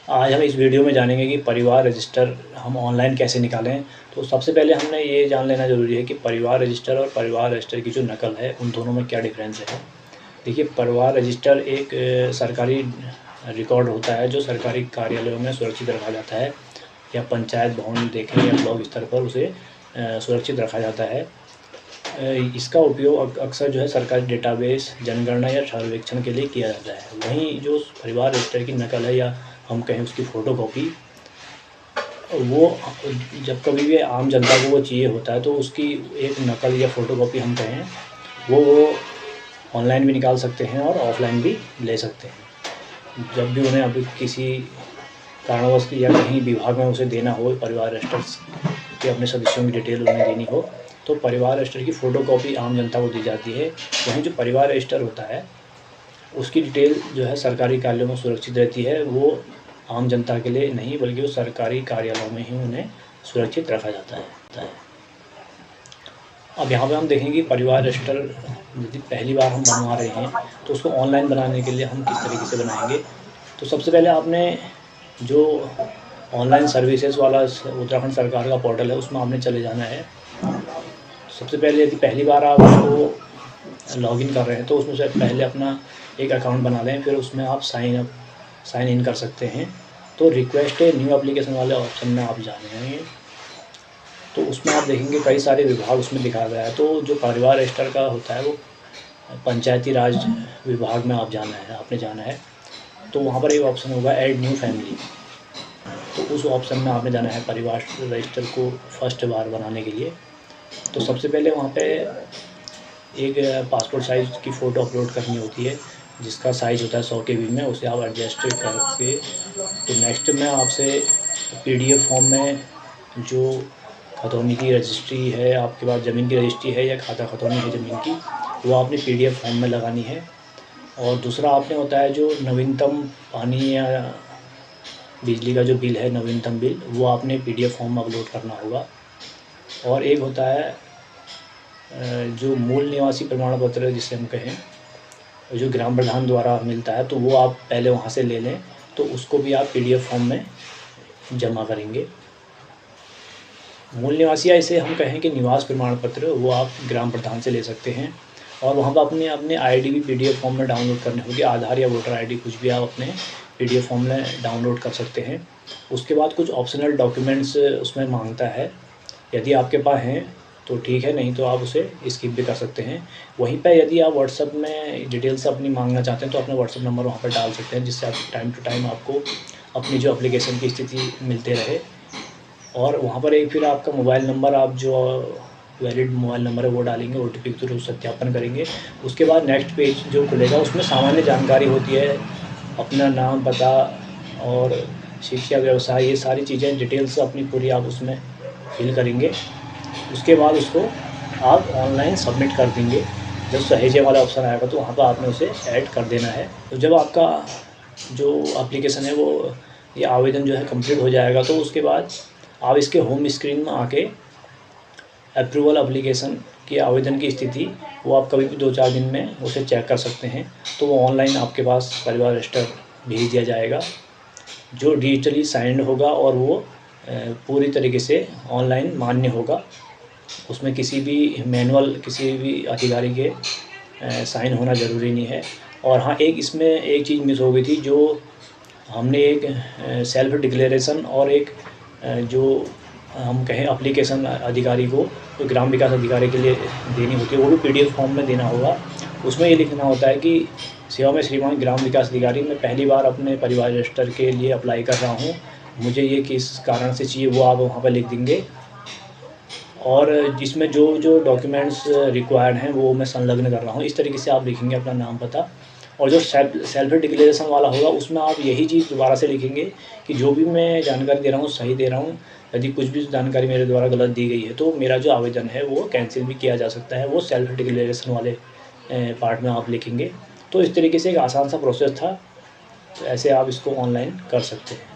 आज हम इस वीडियो में जानेंगे कि परिवार रजिस्टर हम ऑनलाइन कैसे निकालें। तो सबसे पहले हमने ये जान लेना ज़रूरी है कि परिवार रजिस्टर और परिवार रजिस्टर की जो नकल है, उन दोनों में क्या डिफ़रेंस है। देखिए, परिवार रजिस्टर एक सरकारी रिकॉर्ड होता है जो सरकारी कार्यालयों में सुरक्षित रखा जाता है, या पंचायत भवन देखें या ब्लॉक स्तर पर उसे सुरक्षित रखा जाता है। इसका उपयोग अक्सर जो है सरकारी डेटाबेस, जनगणना या सर्वेक्षण के लिए किया जाता है। वहीं जो परिवार रजिस्टर की नकल है, या हम कहें उसकी फ़ोटोकॉपी, वो जब कभी भी आम जनता को वो चाहिए होता है तो उसकी एक नकल या फ़ोटोकॉपी हम कहें, वो ऑनलाइन भी निकाल सकते हैं और ऑफ़लाइन भी ले सकते हैं। जब भी उन्हें अभी किसी कारणवश या कहीं विभाग में उसे देना हो, परिवार रजिस्टर्स के अपने सदस्यों की डिटेल उन्हें देनी हो, तो परिवार रजिस्टर की फ़ोटोकॉपी आम जनता को दी जाती है। वहीं जो परिवार रजिस्टर होता है, उसकी डिटेल जो है सरकारी कार्यालयों में सुरक्षित रहती है। वो आम जनता के लिए नहीं, बल्कि वो सरकारी कार्यालयों में ही उन्हें सुरक्षित रखा जाता है। अब यहाँ पे हम देखेंगे कि परिवार रजिस्टर यदि पहली बार हम बनवा रहे हैं, तो उसको ऑनलाइन बनाने के लिए हम किस तरीके से बनाएंगे। तो सबसे पहले आपने जो ऑनलाइन सर्विसेज वाला उत्तराखंड सरकार का पोर्टल है, उसमें आपने चले जाना है। सबसे पहले यदि पहली बार आप उसको लॉगिन कर रहे हैं, तो उसमें से पहले अपना एक अकाउंट बना लें, फिर उसमें आप साइन इन कर सकते हैं। तो रिक्वेस्ट न्यू एप्लीकेशन वाले ऑप्शन में आप जाएंगे, तो उसमें आप देखेंगे कई सारे विभाग उसमें दिखा गया है। तो जो परिवार रजिस्टर का होता है, वो पंचायती राज विभाग में आपने जाना है। तो वहाँ पर एक ऑप्शन होगा ऐड न्यू फैमिली, तो उस ऑप्शन में आपने जाना है परिवार रजिस्टर को फर्स्ट बार बनाने के लिए। तो सबसे पहले वहाँ पे एक पासपोर्ट साइज़ की फ़ोटो अपलोड करनी होती है, जिसका साइज़ होता है 100 KB में। उसे आप एडजस्ट करके, तो नेक्स्ट में आपसे PDF फॉर्म में जो खतौनी की रजिस्ट्री है, आपके पास ज़मीन की रजिस्ट्री है या खाता खतौनी है ज़मीन की, वो आपने PDF फॉर्म में लगानी है। और दूसरा आपने होता है जो नवीनतम पानी या बिजली का जो बिल है, नवीनतम बिल, वो आपने PDF फॉर्म में अपलोड करना होगा। और एक होता है जो मूल निवासी प्रमाण पत्र जिसे हम कहें, जो ग्राम प्रधान द्वारा मिलता है, तो वो आप पहले वहाँ से ले लें, तो उसको भी आप PDF फॉर्म में जमा करेंगे। मूल निवासी, या इसे हम कहें कि निवास प्रमाण पत्र, वो आप ग्राम प्रधान से ले सकते हैं। और वहाँ पर अपने ID भी PDF फॉर्म में डाउनलोड करनी होगी। आधार या वोटर ID कुछ भी आप अपने PDF फॉर्म में डाउनलोड कर सकते हैं। उसके बाद कुछ ऑप्शनल डॉक्यूमेंट्स उसमें मांगता है, यदि आपके पास हैं तो ठीक है, नहीं तो आप उसे स्किप भी कर सकते हैं। वहीं पे यदि आप व्हाट्सएप में डिटेल्स अपनी मांगना चाहते हैं, तो अपना व्हाट्सएप नंबर वहाँ पर डाल सकते हैं, जिससे आप टाइम टू टाइम आपको अपनी जो एप्लीकेशन की स्थिति मिलते रहे। और वहाँ पर एक फिर आपका मोबाइल नंबर, आप जो वैलिड मोबाइल नंबर है वो डालेंगे, OTP के थ्रू सत्यापन करेंगे। उसके बाद नेक्स्ट पेज जो खुलेगा, उसमें सामान्य जानकारी होती है, अपना नाम, पता और शिक्षा, व्यवसाय, ये सारी चीज़ें डिटेल्स अपनी पूरी आप उसमें फिल करेंगे। उसके बाद उसको आप ऑनलाइन सबमिट कर देंगे। जब सहेजे वाला ऑप्शन आएगा, तो वहाँ पर आपने उसे ऐड कर देना है। तो जब आपका जो एप्लीकेशन है, वो ये आवेदन जो है कंप्लीट हो जाएगा, तो उसके बाद आप इसके होम स्क्रीन में आके अप्रूवल एप्लीकेशन की आवेदन की स्थिति, वो आप कभी भी 2-4 दिन में उसे चेक कर सकते हैं। तो वो ऑनलाइन आपके पास परिवार रजिस्टर भेज दिया जाएगा, जो डिजिटली साइंड होगा, और वो पूरी तरीके से ऑनलाइन मान्य होगा। उसमें किसी भी मैनुअल, किसी भी अधिकारी के साइन होना ज़रूरी नहीं है। और हाँ, इसमें एक चीज़ मिस हो गई थी, जो हमने एक सेल्फ डिक्लेरेशन और एक जो हम कहें एप्लीकेशन अधिकारी को, जो ग्राम विकास अधिकारी के लिए देनी होती है, वो भी PDF फॉर्म में देना होगा। उसमें ये लिखना होता है कि सेवा में श्रीमान ग्राम विकास अधिकारी, मैं पहली बार अपने परिवार रजिस्टर के लिए अप्लाई कर रहा हूँ, मुझे ये किस कारण से चाहिए, वो आप वहाँ पर लिख देंगे। और जिसमें जो डॉक्यूमेंट्स रिक्वायर्ड हैं, वो मैं संलग्न कर रहा हूँ, इस तरीके से आप लिखेंगे अपना नाम, पता। और जो सेल्फ डिक्लेरेशन वाला होगा, उसमें आप यही चीज़ दोबारा से लिखेंगे कि जो भी मैं जानकारी दे रहा हूँ सही दे रहा हूँ। यदि कुछ भी जानकारी मेरे द्वारा गलत दी गई है, तो मेरा जो आवेदन है वो कैंसिल भी किया जा सकता है। वो सेल्फ डिक्लेरेशन वाले पार्ट में आप लिखेंगे। तो इस तरीके से एक आसान सा प्रोसेस था। तो ऐसे आप इसको ऑनलाइन कर सकते हैं।